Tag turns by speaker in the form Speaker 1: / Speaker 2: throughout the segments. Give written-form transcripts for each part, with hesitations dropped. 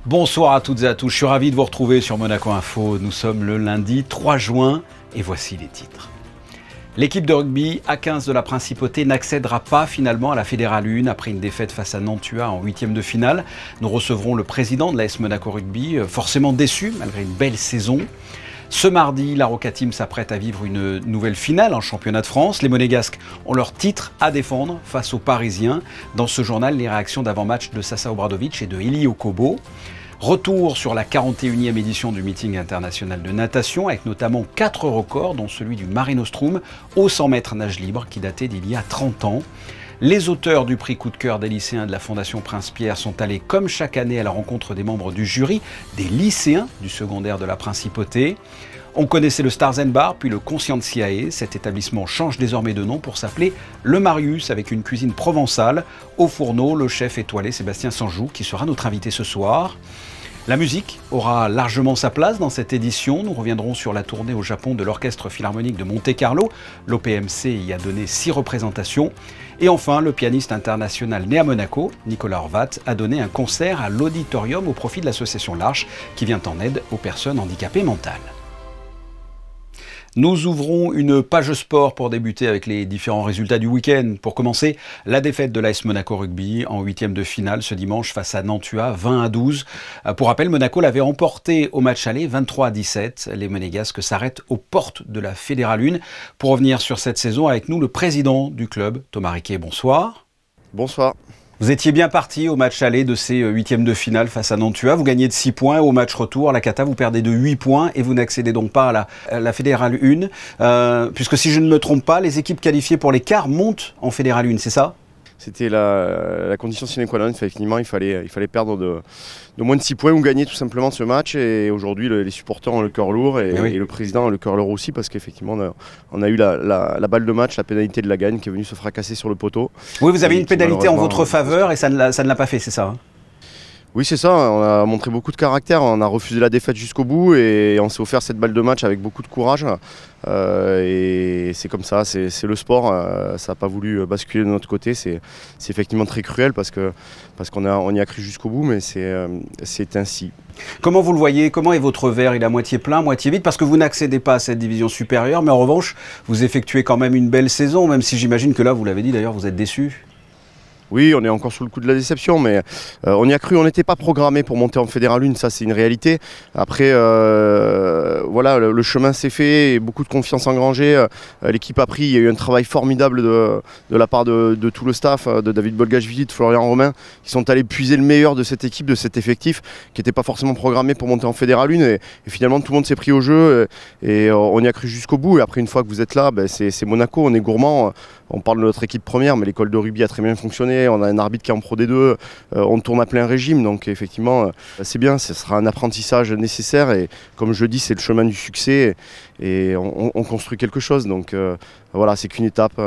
Speaker 1: Bonsoir à toutes et à tous, je suis ravi de vous retrouver sur Monaco Info. Nous sommes le lundi 3 juin et voici les titres. L'équipe de rugby A15 de la Principauté n'accédera pas finalement à la Fédérale 1 après une défaite face à Nantua en huitième de finale. Nous recevrons le président de l'AS Monaco Rugby, forcément déçu malgré une belle saison. Ce mardi, la Roca Team s'apprête à vivre une nouvelle finale en championnat de France. Les Monégasques ont leur titre à défendre face aux Parisiens. Dans ce journal, les réactions d'avant-match de Sasa Obradovic et de Eli Okobo. Retour sur la 41e édition du meeting international de natation, avec notamment 4 records, dont celui du Mare Nostrum au 100 mètres nage libre, qui datait d'il y a 30 ans. Les auteurs du prix coup de cœur des lycéens de la Fondation Prince-Pierre sont allés, comme chaque année, à la rencontre des membres du jury, des lycéens du secondaire de la Principauté. On connaissait le Stars and Bar, puis le Conscientiae. Cet établissement change désormais de nom pour s'appeler Le Marius, avec une cuisine provençale. Au fourneau, le chef étoilé Sébastien Sanjou, qui sera notre invité ce soir. La musique aura largement sa place dans cette édition. Nous reviendrons sur la tournée au Japon de l'Orchestre Philharmonique de Monte-Carlo. L'OPMC y a donné 6 représentations. Et enfin, le pianiste international né à Monaco, Nicolas Horvat, a donné un concert à l'Auditorium au profit de l'association L'Arche, qui vient en aide aux personnes handicapées mentales. Nous ouvrons une page sport pour débuter avec les différents résultats du week-end. Pour commencer, la défaite de l'AS Monaco Rugby en huitième de finale ce dimanche face à Nantua, 20-12. Pour rappel, Monaco l'avait emporté au match aller, 23-17. Les Monégasques s'arrêtent aux portes de la Fédérale 1. Pour revenir sur cette saison, avec nous le président du club, Thomas Riquet. Bonsoir.
Speaker 2: Bonsoir.
Speaker 1: Vous étiez bien parti au match aller de ces huitièmes de finale face à Nantua. Vous gagnez de 6 points. Au match retour, la Cata, vous perdez de 8 points et vous n'accédez donc pas à la Fédérale 1. Puisque si je ne me trompe pas, les équipes qualifiées pour les quarts montent en Fédérale 1, c'est ça ?
Speaker 2: C'était la condition sine qua non. Effectivement, il fallait perdre de moins de 6 points ou gagner tout simplement ce match. Et aujourd'hui, les supporters ont le cœur lourd et le président a le cœur lourd aussi parce qu'effectivement, on a eu la balle de match, la pénalité de la gagne qui est venue se fracasser sur le poteau.
Speaker 1: Oui, vous avez une pénalité en votre faveur et ça ne l'a pas fait, c'est ça ?
Speaker 2: Oui, c'est ça, on a montré beaucoup de caractère, on a refusé la défaite jusqu'au bout et on s'est offert cette balle de match avec beaucoup de courage. Et c'est comme ça, c'est le sport, ça n'a pas voulu basculer de notre côté, c'est effectivement très cruel parce qu'on y a cru jusqu'au bout, mais c'est ainsi.
Speaker 1: Comment vous le voyez? Comment est votre verre? Il est à moitié plein, moitié vide? Parce que vous n'accédez pas à cette division supérieure, mais en revanche, vous effectuez quand même une belle saison, même si j'imagine que là, vous l'avez dit d'ailleurs, vous êtes déçu.
Speaker 2: Oui, on est encore sous le coup de la déception, mais on y a cru, on n'était pas programmé pour monter en Fédérale 1, ça c'est une réalité. Après, voilà, le chemin s'est fait, et beaucoup de confiance engrangée. L'équipe a pris, il y a eu un travail formidable de la part de tout le staff, de David Bolgachvili, de Florian Romain, qui sont allés puiser le meilleur de cette équipe, de cet effectif, qui n'était pas forcément programmé pour monter en Fédérale 1. Et finalement, tout le monde s'est pris au jeu, et on y a cru jusqu'au bout. Et après, une fois que vous êtes là, c'est Monaco, on est gourmand. On parle de notre équipe première, mais l'école de rugby a très bien fonctionné. On a un arbitre qui est en Pro D2, on tourne à plein régime. Donc effectivement, c'est bien, ce sera un apprentissage nécessaire. Et comme je dis, c'est le chemin du succès et on construit quelque chose. Donc voilà, c'est qu'une étape.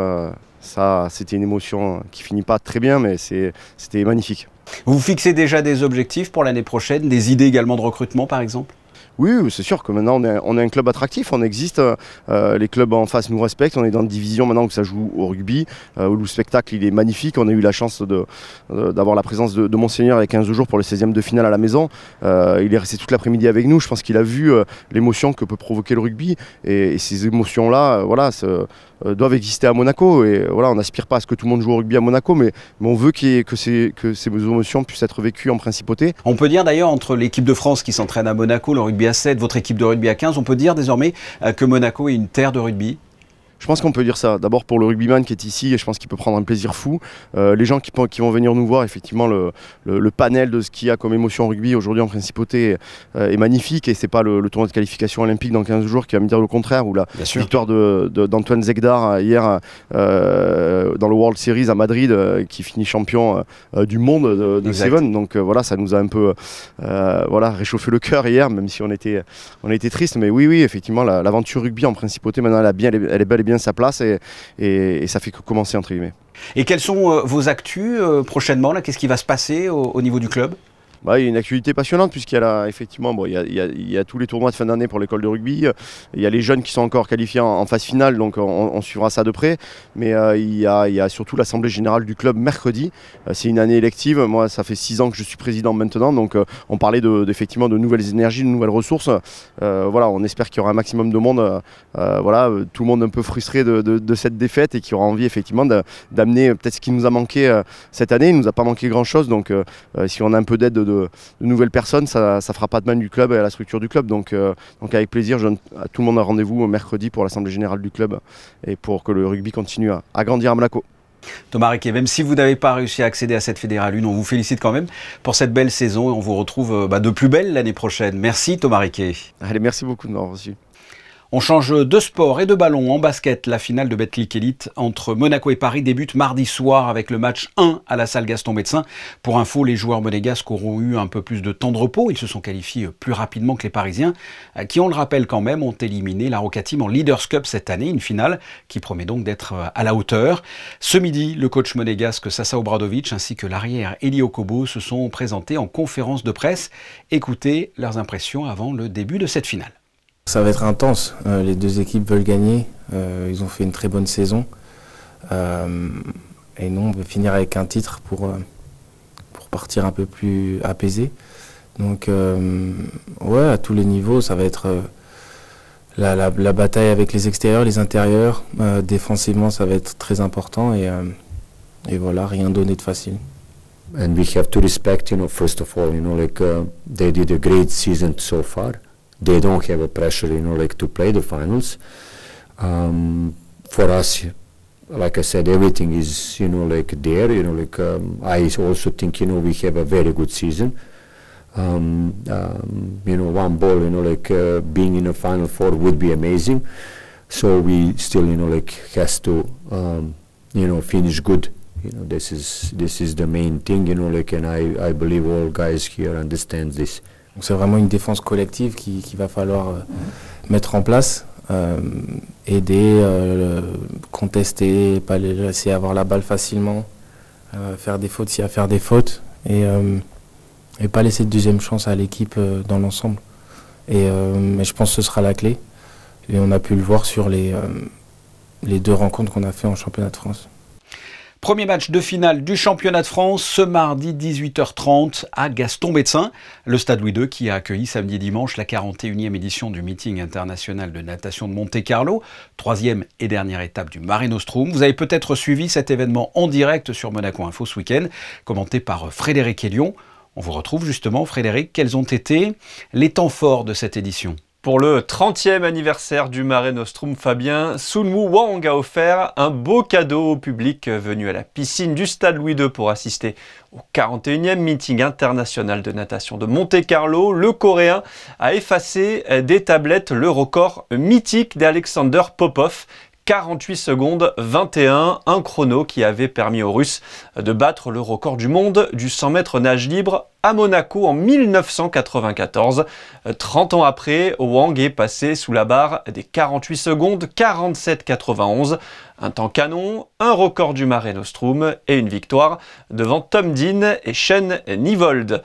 Speaker 2: Ça, c'était une émotion qui finit pas très bien, mais c'était magnifique.
Speaker 1: Vous fixez déjà des objectifs pour l'année prochaine, des idées également de recrutement par exemple ?
Speaker 2: Oui, c'est sûr que maintenant on est un club attractif, on existe, les clubs en face nous respectent, on est dans une division maintenant où ça joue au rugby, où le spectacle il est magnifique, on a eu la chance d'avoir la présence de Monseigneur il y a 15 jours pour le 16e de finale à la maison, il est resté toute l'après-midi avec nous, je pense qu'il a vu l'émotion que peut provoquer le rugby et ces émotions-là, voilà, doivent exister à Monaco et voilà, on n'aspire pas à ce que tout le monde joue au rugby à Monaco, mais on veut que ces émotions puissent être vécues en Principauté.
Speaker 1: On peut dire d'ailleurs entre l'équipe de France qui s'entraîne à Monaco, le rugby à 7, votre équipe de rugby à 15, on peut dire désormais que Monaco est une terre de rugby.
Speaker 2: Je pense qu'on peut dire ça. D'abord pour le rugbyman qui est ici, et je pense qu'il peut prendre un plaisir fou. Les gens qui vont venir nous voir, effectivement, le panel de ce qu'il y a comme émotion en rugby aujourd'hui en Principauté est magnifique. Et c'est pas le tournoi de qualification olympique dans 15 jours qui va me dire le contraire, ou la victoire d'Antoine Zegdar hier dans le World Series à Madrid, qui finit champion du monde de Seven. Donc voilà, ça nous a un peu réchauffé le cœur hier, même si on était triste. Mais oui, effectivement, l'aventure rugby en Principauté, maintenant, elle est bel et bien sa place et ça fait que commencer entre guillemets.
Speaker 1: Et quelles sont vos actus prochainement là? Qu'est-ce qui va se passer au niveau du club?
Speaker 2: Bah, il y a une actualité passionnante puisqu'il y a effectivement il y a tous les tournois de fin d'année pour l'école de rugby. Il y a les jeunes qui sont encore qualifiés en phase finale, donc on suivra ça de près. Mais il y a surtout l'assemblée générale du club mercredi. C'est une année élective. Moi, ça fait 6 ans que je suis président maintenant, donc on parlait effectivement de nouvelles énergies, de nouvelles ressources. Voilà, on espère qu'il y aura un maximum de monde. Voilà, tout le monde un peu frustré de cette défaite et qui aura envie effectivement d'amener peut-être ce qui nous a manqué cette année. Il ne nous a pas manqué grand-chose, donc si on a un peu d'aide de nouvelles personnes, ça ne fera pas de mal du club et à la structure du club. Donc avec plaisir, je donne à tout le monde un rendez-vous mercredi pour l'assemblée générale du club et pour que le rugby continue à grandir à Monaco.
Speaker 1: Thomas Riquet, même si vous n'avez pas réussi à accéder à cette Fédérale 1, on vous félicite quand même pour cette belle saison et on vous retrouve de plus belle l'année prochaine. Merci Thomas Riquet.
Speaker 2: Allez, merci beaucoup de m'avoir reçu.
Speaker 1: On change de sport et de ballon. En basket, la finale de Betclic Elite entre Monaco et Paris débute mardi soir avec le match 1 à la salle Gaston Médecin. Pour info, les joueurs monégasques auront eu un peu plus de temps de repos. Ils se sont qualifiés plus rapidement que les Parisiens, qui, on le rappelle quand même, ont éliminé la Roca Team en Leaders Cup cette année. Une finale qui promet donc d'être à la hauteur. Ce midi, le coach monégasque Sasa Obradovic ainsi que l'arrière Eli Okobo se sont présentés en conférence de presse. Écoutez leurs impressions avant le début de cette finale.
Speaker 3: Ça va être intense, les deux équipes veulent gagner, ils ont fait une très bonne saison et nous on veut finir avec un titre pour partir un peu plus apaisé. Donc ouais, à tous les niveaux, ça va être la bataille avec les extérieurs, les intérieurs, défensivement ça va être très important et voilà, rien donné de facile.
Speaker 4: And we have to respect, first of all, they did a great season so far. They don't have a pressure, to play the finals. For us, like I said, everything is, there. I also think, we have a very good season. One ball, being in a Final Four would be amazing. So we still, has to, finish good. This is the main thing, and I believe all guys here understand this.
Speaker 3: C'est vraiment une défense collective qu'il va falloir mettre en place, aider, contester, pas les laisser avoir la balle facilement, faire des fautes s'il y a à faire des fautes et pas laisser de deuxième chance à l'équipe dans l'ensemble. Mais je pense que ce sera la clé et on a pu le voir sur les 2 rencontres qu'on a fait en championnat de France.
Speaker 1: Premier match de finale du championnat de France ce mardi 18h30 à Gaston Médecin. Le Stade Louis II qui a accueilli samedi et dimanche la 41e édition du meeting international de natation de Monte-Carlo, 3e et dernière étape du Mare Nostrum. Vous avez peut-être suivi cet événement en direct sur Monaco Info ce week-end, commenté par Frédéric Elion. On vous retrouve justement, Frédéric, quels ont été les temps forts de cette édition ?
Speaker 5: Pour le 30e anniversaire du Mare Nostrum, Fabien, Sunwoo Wang a offert un beau cadeau au public venu à la piscine du Stade Louis II pour assister au 41e meeting international de natation de Monte-Carlo. Le Coréen a effacé des tablettes le record mythique d'Alexander Popov. 48 secondes 21, un chrono qui avait permis aux Russes de battre le record du monde du 100 mètres nage libre à Monaco en 1994. 30 ans après, Wang est passé sous la barre des 48 secondes 47,91. Un temps canon, un record du Mare Nostrum et une victoire devant Tom Dean et Shane Nivold.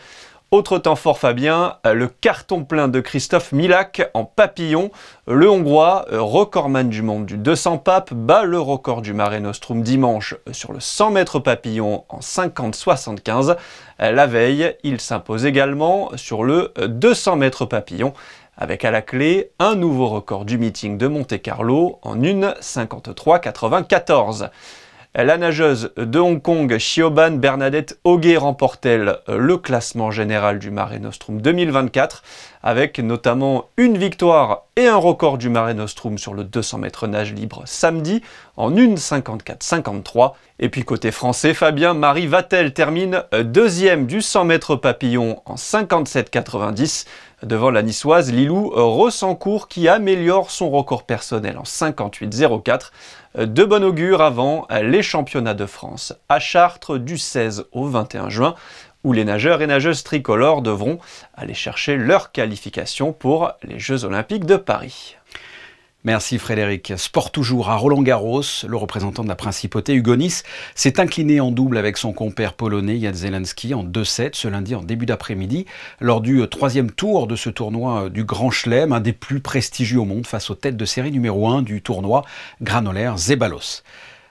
Speaker 5: Autre temps fort, Fabien, le carton plein de Christophe Milak en papillon. Le Hongrois, recordman du monde du 200 papes, bat le record du Mare Nostrum dimanche sur le 100 mètres papillon en 50,75. La veille, il s'impose également sur le 200 mètres papillon, avec à la clé un nouveau record du meeting de Monte-Carlo en 1,53,94. La nageuse de Hong Kong, Siobhan Bernadette Hoguet, remportait le classement général du Mare Nostrum 2024, avec notamment une victoire et un record du Mare Nostrum sur le 200 mètres nage libre samedi en 1,54,53. Et puis côté français, Fabien, Marie Vatel termine deuxième du 100 mètres papillon en 57,90 devant la niçoise Lilou Rossancourt qui améliore son record personnel en 58,04. De bon augure avant les championnats de France à Chartres du 16 au 21 juin où les nageurs et nageuses tricolores devront aller chercher leur qualification pour les Jeux Olympiques de Paris.
Speaker 1: Merci Frédéric. Sport toujours à Roland-Garros. Le représentant de la principauté, Hugo Nys, s'est incliné en double avec son compère polonais Jan Zelenski en 2-7 ce lundi en début d'après-midi lors du 3e tour de ce tournoi du Grand Chelem, un des plus prestigieux au monde face aux têtes de série numéro 1 du tournoi, Granollers Zeballos.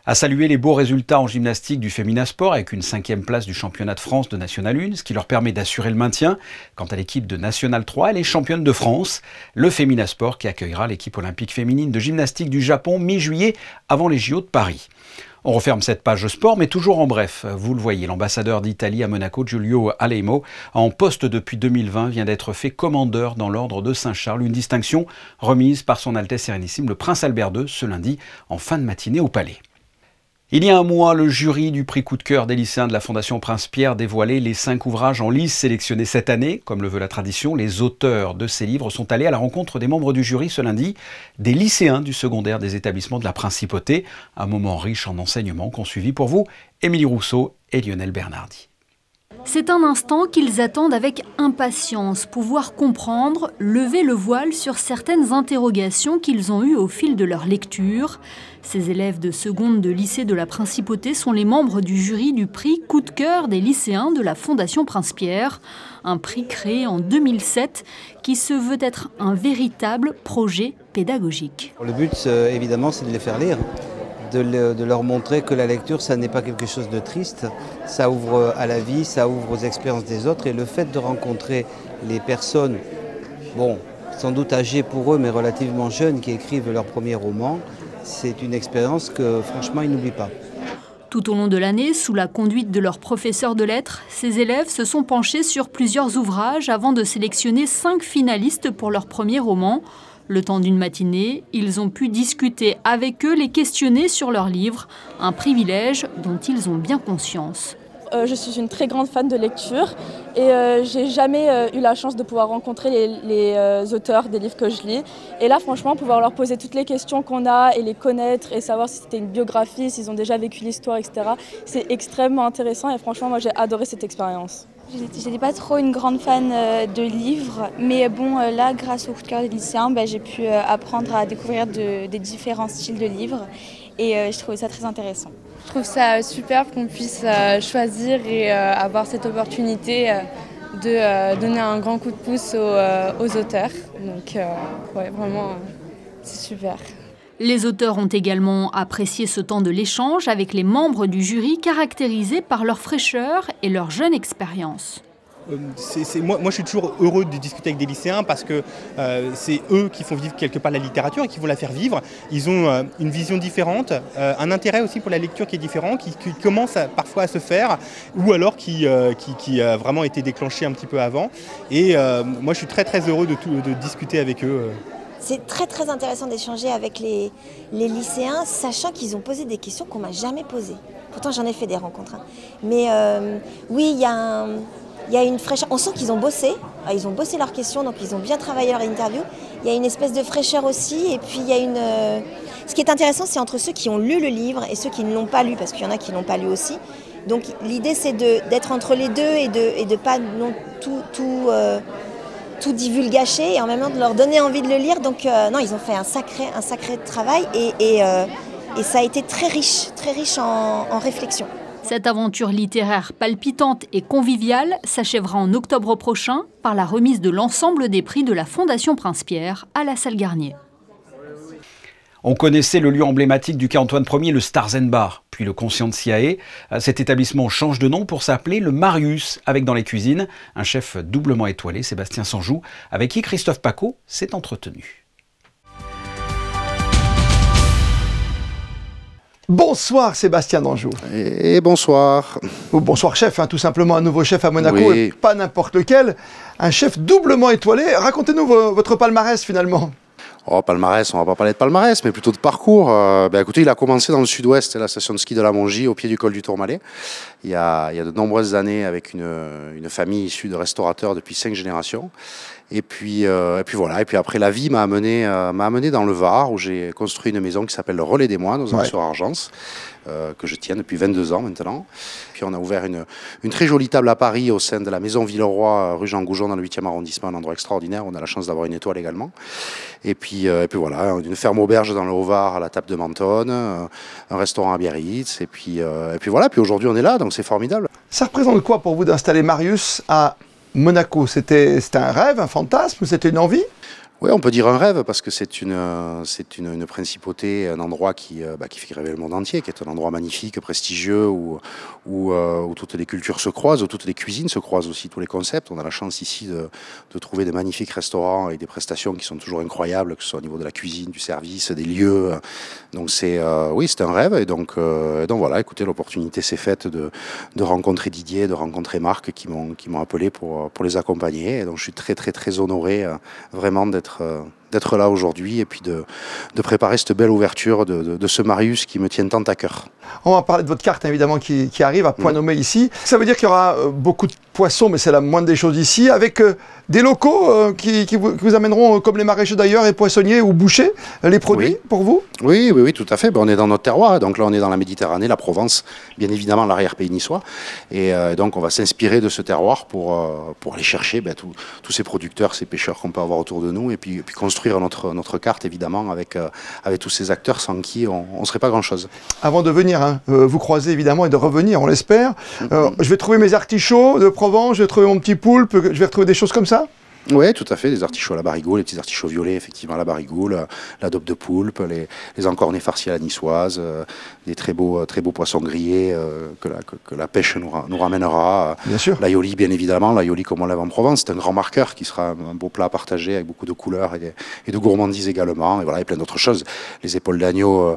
Speaker 1: À saluer les beaux résultats en gymnastique du Féminasport avec une 5e place du championnat de France de National 1, ce qui leur permet d'assurer le maintien. Quant à l'équipe de National 3, elle est championne de France. Le Féminasport qui accueillera l'équipe olympique féminine de gymnastique du Japon mi-juillet avant les JO de Paris. On referme cette page sport, mais toujours en bref. Vous le voyez, l'ambassadeur d'Italie à Monaco, Giulio Aleimo, en poste depuis 2020, vient d'être fait commandeur dans l'ordre de Saint-Charles, une distinction remise par son Altesse Sérénissime le Prince Albert II ce lundi en fin de matinée au Palais. Il y a un mois, le jury du prix coup de cœur des lycéens de la Fondation Prince-Pierre dévoilait les 5 ouvrages en lice sélectionnés cette année. Comme le veut la tradition, les auteurs de ces livres sont allés à la rencontre des membres du jury ce lundi, des lycéens du secondaire des établissements de la Principauté. Un moment riche en enseignements qu'ont suivi pour vous Émilie Rousseau et Lionel Bernardi.
Speaker 6: C'est un instant qu'ils attendent avec impatience, pouvoir comprendre, lever le voile sur certaines interrogations qu'ils ont eues au fil de leur lecture. Ces élèves de seconde de lycée de la Principauté sont les membres du jury du prix coup de cœur des lycéens de la Fondation Prince-Pierre, un prix créé en 2007 qui se veut être un véritable projet pédagogique.
Speaker 7: Le but, évidemment, c'est de les faire lire. De leur montrer que la lecture, ça n'est pas quelque chose de triste, ça ouvre à la vie, ça ouvre aux expériences des autres, et le fait de rencontrer les personnes, bon, sans doute âgées pour eux, mais relativement jeunes, qui écrivent leur premier roman, c'est une expérience que franchement ils n'oublient pas.
Speaker 6: Tout au long de l'année, sous la conduite de leurs professeurs de lettres, ces élèves se sont penchés sur plusieurs ouvrages avant de sélectionner 5 finalistes pour leur premier roman. Le temps d'une matinée, ils ont pu discuter avec eux, les questionner sur leurs livres, un privilège dont ils ont bien conscience.
Speaker 8: Je suis une très grande fan de lecture et j'ai jamais eu la chance de pouvoir rencontrer les auteurs des livres que je lis. Et là, franchement, pouvoir leur poser toutes les questions qu'on a et les connaître et savoir si c'était une biographie, s'ils ont déjà vécu l'histoire, etc. C'est extrêmement intéressant et franchement, moi j'ai adoré cette expérience.
Speaker 9: Je n'étais pas trop une grande fan de livres, mais bon, là, grâce au coup de cœur des lycéens, j'ai pu apprendre à découvrir des différents styles de livres et je trouvais ça très intéressant.
Speaker 10: Je trouve ça superbe qu'on puisse choisir et avoir cette opportunité de donner un grand coup de pouce aux auteurs. Donc, ouais, vraiment, c'est super.
Speaker 6: Les auteurs ont également apprécié ce temps de l'échange avec les membres du jury caractérisés par leur fraîcheur et leur jeune expérience.
Speaker 11: Moi, je suis toujours heureux de discuter avec des lycéens parce que c'est eux qui font vivre quelque part la littérature et qui vont la faire vivre. Ils ont une vision différente, un intérêt aussi pour la lecture qui est différent, qui commence parfois à se faire ou alors qui a vraiment été déclenché un petit peu avant. Et moi, je suis très très heureux de discuter avec eux.
Speaker 12: C'est très très intéressant d'échanger avec les lycéens, sachant qu'ils ont posé des questions qu'on m'a jamais posées. Pourtant j'en ai fait des rencontres. Hein. Mais oui, il y a une fraîcheur. On sent qu'ils ont bossé leurs questions, donc ils ont bien travaillé leur interview. Il y a une espèce de fraîcheur aussi, et puis il y a une... Ce qui est intéressant, c'est entre ceux qui ont lu le livre et ceux qui ne l'ont pas lu, parce qu'il y en a qui ne l'ont pas lu aussi. Donc l'idée c'est d'être entre les deux et de pas non tout divulgacher et en même temps de leur donner envie de le lire. Donc non, ils ont fait un sacré travail et ça a été très riche en réflexion.
Speaker 6: Cette aventure littéraire palpitante et conviviale s'achèvera en octobre prochain par la remise de l'ensemble des prix de la Fondation Prince-Pierre à la Salle Garnier.
Speaker 1: On connaissait le lieu emblématique du quai Antoine Ier, le Stars & Bar, puis le Conscientiae. Cet établissement change de nom pour s'appeler le Marius, avec dans les cuisines un chef doublement étoilé, Sébastien Sanjou, avec qui Christophe Pacaud s'est entretenu.
Speaker 13: Bonsoir Sébastien Danjou.
Speaker 2: Et bonsoir.
Speaker 13: Ou bonsoir chef, tout simplement un nouveau chef à Monaco,
Speaker 2: oui.
Speaker 13: Et pas n'importe lequel, un chef doublement étoilé. Racontez-nous votre palmarès finalement.
Speaker 2: Oh, palmarès, on va pas parler de palmarès, mais plutôt de parcours. Écoutez, il a commencé dans le sud-ouest, la station de ski de la Mongie, au pied du col du Tourmalet. Il y a de nombreuses années avec une famille issue de restaurateurs depuis 5 générations.
Speaker 14: Et puis voilà. Et puis après, la vie m'a amené dans le Var, où j'ai construit une maison qui s'appelle le Relais des Moines, aux Aix-sur-Argence, que je tiens depuis 22 ans maintenant. Puis on a ouvert une très jolie table à Paris au sein de la maison Villeroy, rue Jean Goujon, dans le 8e arrondissement, un endroit extraordinaire. On a la chance d'avoir une étoile également. Et puis voilà, une ferme auberge dans le Haut-Var à la table de Mentonne, un restaurant à Biarritz. Et puis voilà. Puis aujourd'hui, on est là, donc c'est formidable.
Speaker 13: Ça représente quoi pour vous d'installer Marius à Monaco? C'était un rêve, un fantasme, c'était une envie?
Speaker 14: Oui, on peut dire un rêve, parce que c'est une principauté, un endroit qui fait rêver le monde entier, qui est un endroit magnifique, prestigieux, où toutes les cultures se croisent, où toutes les cuisines se croisent aussi, tous les concepts. On a la chance ici de trouver des magnifiques restaurants et des prestations qui sont toujours incroyables, que ce soit au niveau de la cuisine, du service, des lieux. Donc oui, c'est un rêve, et donc voilà, écoutez, l'opportunité s'est faite de rencontrer Didier, de rencontrer Marc, qui m'ont appelé pour les accompagner. Et donc je suis très très très honoré vraiment d'être là aujourd'hui, et puis de préparer cette belle ouverture de ce Marius qui me tient tant à cœur.
Speaker 13: On va parler de votre carte évidemment qui arrive à point nommé ici. Ça veut dire qu'il y aura beaucoup de poissons, mais c'est la moindre des choses ici, avec des locaux qui vous amèneront, comme les maraîchers d'ailleurs, et poissonniers ou bouchers, les produits pour vous? Oui,
Speaker 14: tout à fait. On est dans notre terroir, donc là on est dans la Méditerranée, la Provence, bien évidemment l'arrière-pays niçois, et donc on va s'inspirer de ce terroir pour aller chercher tous ces producteurs, ces pêcheurs qu'on peut avoir autour de nous, et puis construire notre carte évidemment avec tous ces acteurs sans qui on ne serait pas grand-chose.
Speaker 13: Avant de venir, vous croiser évidemment et de revenir, on l'espère, je vais trouver mes artichauts de Provence, je vais trouver mon petit poulpe, je vais retrouver des choses comme ça?
Speaker 14: Oui, tout à fait, des artichauts à la barigoule, les petits artichauts violets, effectivement, à la barigoule, la daube de poulpe, les encornets farcis à la niçoise, des très beaux poissons grillés que la pêche nous ramènera.
Speaker 13: Bien sûr.
Speaker 14: L'aioli, bien évidemment, l'aioli comme on lève en Provence, c'est un grand marqueur qui sera un beau plat à partager avec beaucoup de couleurs et de gourmandises également, et voilà, et plein d'autres choses. Les épaules d'agneau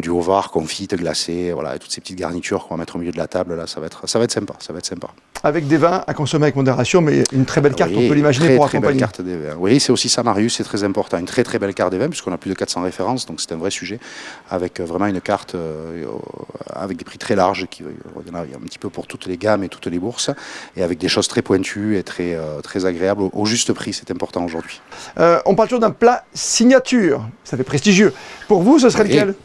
Speaker 14: du Haut-Var, confites, glacées, voilà, et toutes ces petites garnitures qu'on va mettre au milieu de la table, là, ça va être sympa, ça va être sympa.
Speaker 13: Avec des vins à consommer avec modération, mais une très belle carte, on peut l'imaginer.
Speaker 14: Très belle carte des vins. Oui, c'est aussi ça, Marius, c'est très important. Une très très belle carte des vins, puisqu'on a plus de 400 références, donc c'est un vrai sujet, avec vraiment une carte avec des prix très larges, il y en a un petit peu pour toutes les gammes et toutes les bourses, et avec des choses très pointues et très agréables au juste prix, c'est important aujourd'hui.
Speaker 13: On parle toujours d'un plat signature, ça fait prestigieux. Pour vous, ce serait lequel?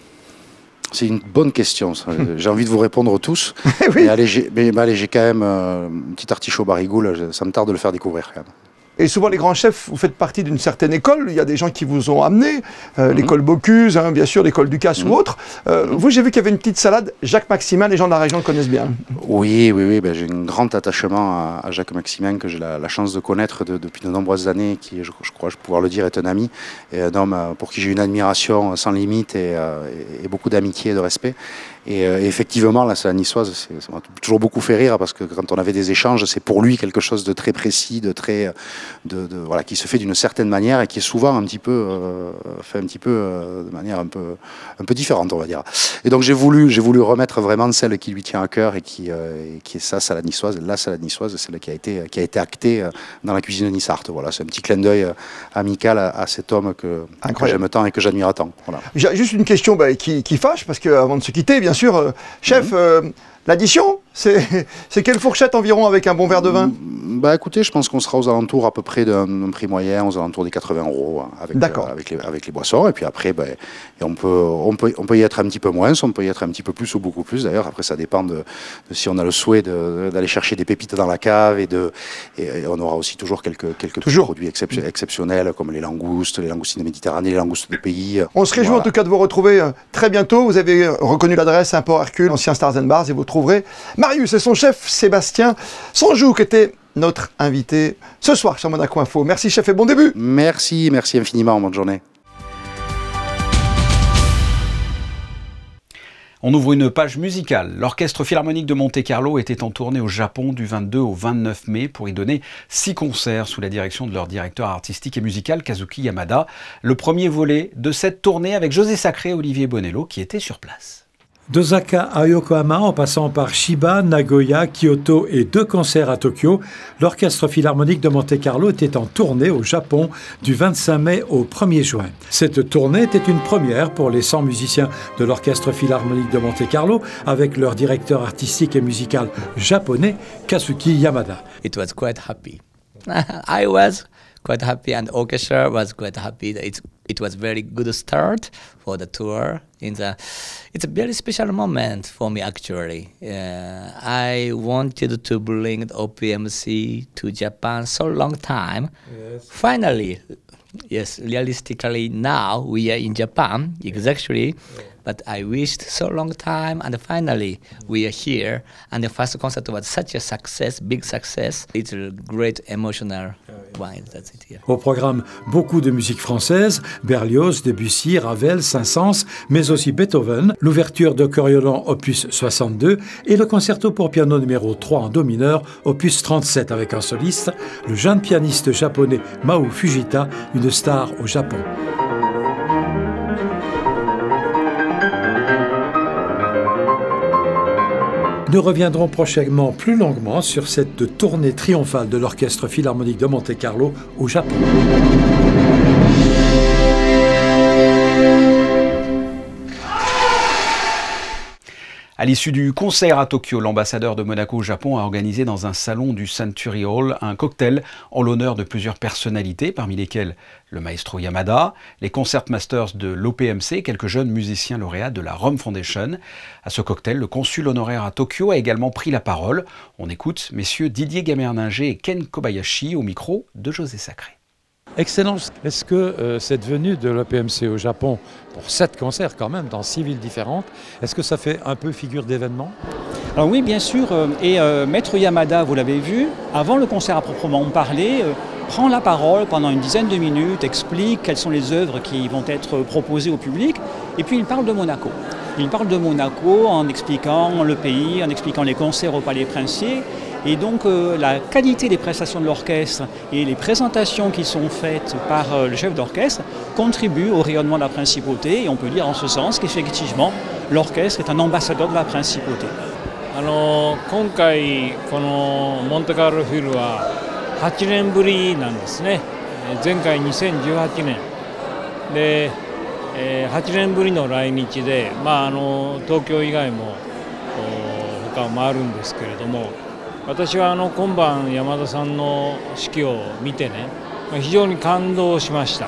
Speaker 14: C'est une bonne question, j'ai envie de vous répondre tous, mais allez, j'ai quand même un petit artichaut barigoule, ça me tarde de le faire découvrir quand même.
Speaker 13: Et souvent, les grands chefs, vous faites partie d'une certaine école. Il y a des gens qui vous ont amené, l'école Bocuse, bien sûr, l'école Ducasse ou autre. Vous, j'ai vu qu'il y avait une petite salade. Jacques Maximin, les gens de la région le connaissent bien. Oui,
Speaker 14: j'ai un grand attachement à Jacques Maximin, que j'ai la chance de connaître depuis de nombreuses années, qui, je crois pouvoir le dire, est un ami, et un homme pour qui j'ai une admiration sans limite et beaucoup d'amitié et de respect. Et effectivement, la salade niçoise, ça m'a toujours beaucoup fait rire, parce que quand on avait des échanges, c'est pour lui quelque chose de très précis, voilà, qui se fait d'une certaine manière et qui est souvent fait de manière un peu différente, on va dire. Et donc j'ai voulu remettre vraiment celle qui lui tient à cœur et qui est sa salade niçoise, la salade niçoise, celle qui a été actée dans la cuisine de Nissart. Voilà, c'est un petit clin d'œil amical à cet homme que j'aime tant et que j'admire tant. Voilà.
Speaker 13: J'ai juste une question qui fâche, parce qu'avant de se quitter, bien sûr, chef, l'addition, c'est quelle fourchette environ avec un bon verre de vin?
Speaker 14: Écoutez, je pense qu'on sera aux alentours à peu près d'un prix moyen, aux alentours des 80 € avec les boissons. Et puis après, on peut y être un petit peu moins, on peut y être un petit peu plus ou beaucoup plus. D'ailleurs, après, ça dépend de si on a le souhait d'aller chercher des pépites dans la cave, et on aura aussi toujours quelques produits exceptionnels, comme les langoustes de Méditerranée, les langoustes de pays. On se réjouit en tout cas de vous retrouver très bientôt. Vous avez reconnu l'adresse, un Port Hercule, ancien Stars & Bars, et vous trouverez Marius et son chef Sébastien Sanjou, qui était notre invité ce soir sur Monaco Info. Merci chef et bon début. Merci infiniment, bonne journée.
Speaker 1: On ouvre une page musicale. L'Orchestre Philharmonique de Monte-Carlo était en tournée au Japon du 22 au 29 mai pour y donner 6 concerts sous la direction de leur directeur artistique et musical Kazuki Yamada. Le premier volet de cette tournée avec José Sacré et Olivier Bonello qui étaient sur place.
Speaker 15: D'Osaka à Yokohama, en passant par Chiba, Nagoya, Kyoto et 2 concerts à Tokyo, l'Orchestre Philharmonique de Monte-Carlo était en tournée au Japon du 25 mai au 1er juin. Cette tournée était une première pour les 100 musiciens de l'Orchestre Philharmonique de Monte-Carlo, avec leur directeur artistique et musical japonais, Kazuki Yamada.
Speaker 16: It was quite happy. I was quite happy, and orchestra was quite happy. It was very good start for the tour. It's a very special moment for me actually. I wanted to bring the OPMC to Japan so long time. Yes. Finally, yes, realistically now we are in Japan exactly. Yeah. But I wished so long time, and finally we are here. And the first concert was such a success, big success. It's a great emotional one. That's it. Yeah.
Speaker 15: Au programme, beaucoup de musique française, Berlioz, Debussy, Ravel, Saint-Saëns, mais aussi Beethoven, l'ouverture de Coriolan opus 62 et le concerto pour piano numéro 3 en do mineur, opus 37 avec un soliste, le jeune pianiste japonais Mao Fujita, une star au Japon. Nous reviendrons prochainement plus longuement sur cette tournée triomphale de l'Orchestre Philharmonique de Monte-Carlo au Japon.
Speaker 1: À l'issue du concert à Tokyo, l'ambassadeur de Monaco au Japon a organisé dans un salon du Century Hall un cocktail en l'honneur de plusieurs personnalités, parmi lesquelles le maestro Yamada, les concertmasters de l'OPMC, quelques jeunes musiciens lauréats de la Rome Foundation. À ce cocktail, le consul honoraire à Tokyo a également pris la parole. On écoute messieurs Didier Gamerninger et Ken Kobayashi au micro de José Sacré.
Speaker 17: Excellence, est-ce que cette venue de l'OPMC au Japon pour 7 concerts quand même dans 6 villes différentes, est-ce que ça fait un peu figure d'événement?
Speaker 18: Alors oui, bien sûr, et Maître Yamada, vous l'avez vu, avant le concert à proprement parler, prend la parole pendant une dizaine de minutes, explique quelles sont les œuvres qui vont être proposées au public, et puis il parle de Monaco. Il parle de Monaco en expliquant le pays, en expliquant les concerts au Palais Princier. Et donc la qualité des prestations de l'orchestre et les présentations qui sont faites par le chef d'orchestre contribuent au rayonnement de la principauté. Et on peut dire en ce sens qu'effectivement, l'orchestre est un ambassadeur de la principauté.
Speaker 19: 今回このモンテカルロフィルは8年ぶりなんですね。前回2018年で、8年ぶりの来日で、東京以外も他もあるんですけれども、私は今晩山田さんの指揮を見てね、非常に感動しました。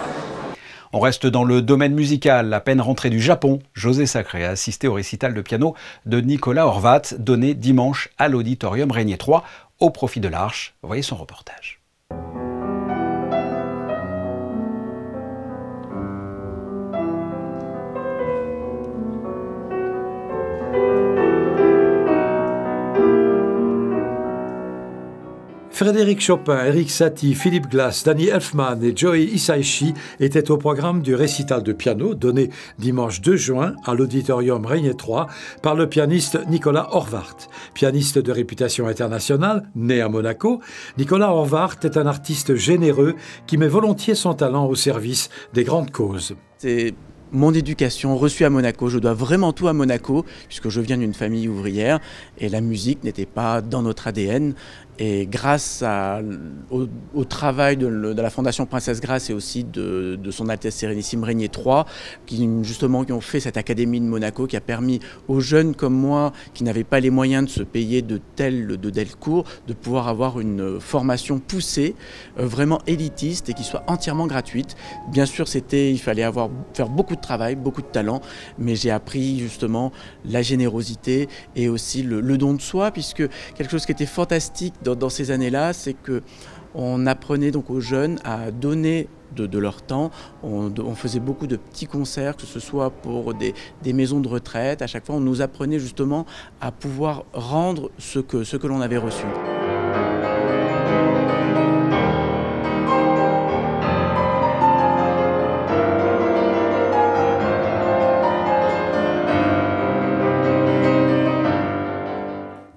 Speaker 1: On reste dans le domaine musical. À peine rentré du Japon, José Sacré a assisté au récital de piano de Nicolas Horvat, donné dimanche à l'Auditorium Régnier 3 au profit de l'Arche. Voyez son reportage.
Speaker 15: Frédéric Chopin, Eric Satie, Philippe Glass, Danny Elfman et Joey Hisaishi étaient au programme du récital de piano donné dimanche 2 juin à l'Auditorium Régnier 3 par le pianiste Nicolas Horvat. Pianiste de réputation internationale, né à Monaco, Nicolas Horvat est un artiste généreux qui met volontiers son talent au service des grandes causes.
Speaker 20: C'est mon éducation reçue à Monaco, je dois vraiment tout à Monaco puisque je viens d'une famille ouvrière et la musique n'était pas dans notre ADN. Et grâce au travail de la Fondation Princesse Grace et aussi de son Altesse Sérénissime Régnier III, qui ont fait cette Académie de Monaco, qui a permis aux jeunes comme moi, qui n'avaient pas les moyens de se payer de tels cours, de pouvoir avoir une formation poussée, vraiment élitiste et qui soit entièrement gratuite. Bien sûr, il fallait faire beaucoup de travail, beaucoup de talent, mais j'ai appris justement la générosité et aussi le don de soi, puisque quelque chose qui était fantastique dans ces années-là, c'est qu'on apprenait donc aux jeunes à donner de leur temps. On faisait beaucoup de petits concerts, que ce soit pour des maisons de retraite. À chaque fois, on nous apprenait justement à pouvoir rendre ce que l'on avait reçu.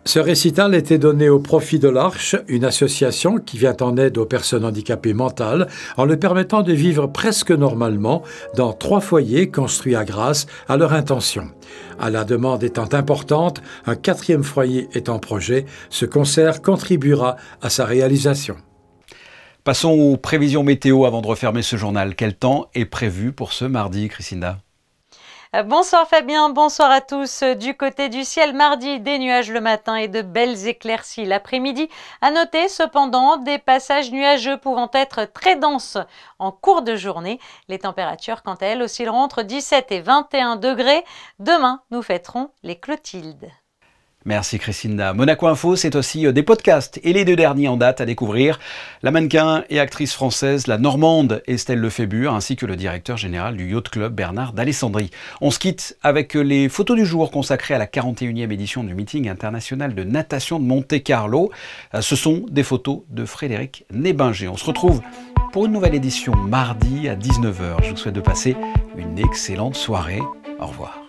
Speaker 15: Ce récital était donné au profit de l'Arche, une association qui vient en aide aux personnes handicapées mentales en leur permettant de vivre presque normalement dans 3 foyers construits à Grasse à leur intention. À la demande étant importante, un 4e foyer est en projet. Ce concert contribuera à sa réalisation.
Speaker 1: Passons aux prévisions météo avant de refermer ce journal. Quel temps est prévu pour ce mardi, Christina ?
Speaker 21: Bonsoir Fabien, bonsoir à tous. Du côté du ciel, mardi, des nuages le matin et de belles éclaircies l'après-midi. À noter cependant des passages nuageux pouvant être très denses en cours de journée. Les températures, quant à elles, oscilleront entre 17 et 21 degrés. Demain, nous fêterons les Clotildes.
Speaker 1: Merci Christina. Monaco Info, c'est aussi des podcasts et les 2 derniers en date à découvrir. La mannequin et actrice française, la Normande Estelle Lefébure, ainsi que le directeur général du Yacht Club Bernard d'Alessandri. On se quitte avec les photos du jour consacrées à la 41e édition du meeting international de natation de Monte-Carlo. Ce sont des photos de Frédéric Nébinger. On se retrouve pour une nouvelle édition mardi à 19h. Je vous souhaite de passer une excellente soirée. Au revoir.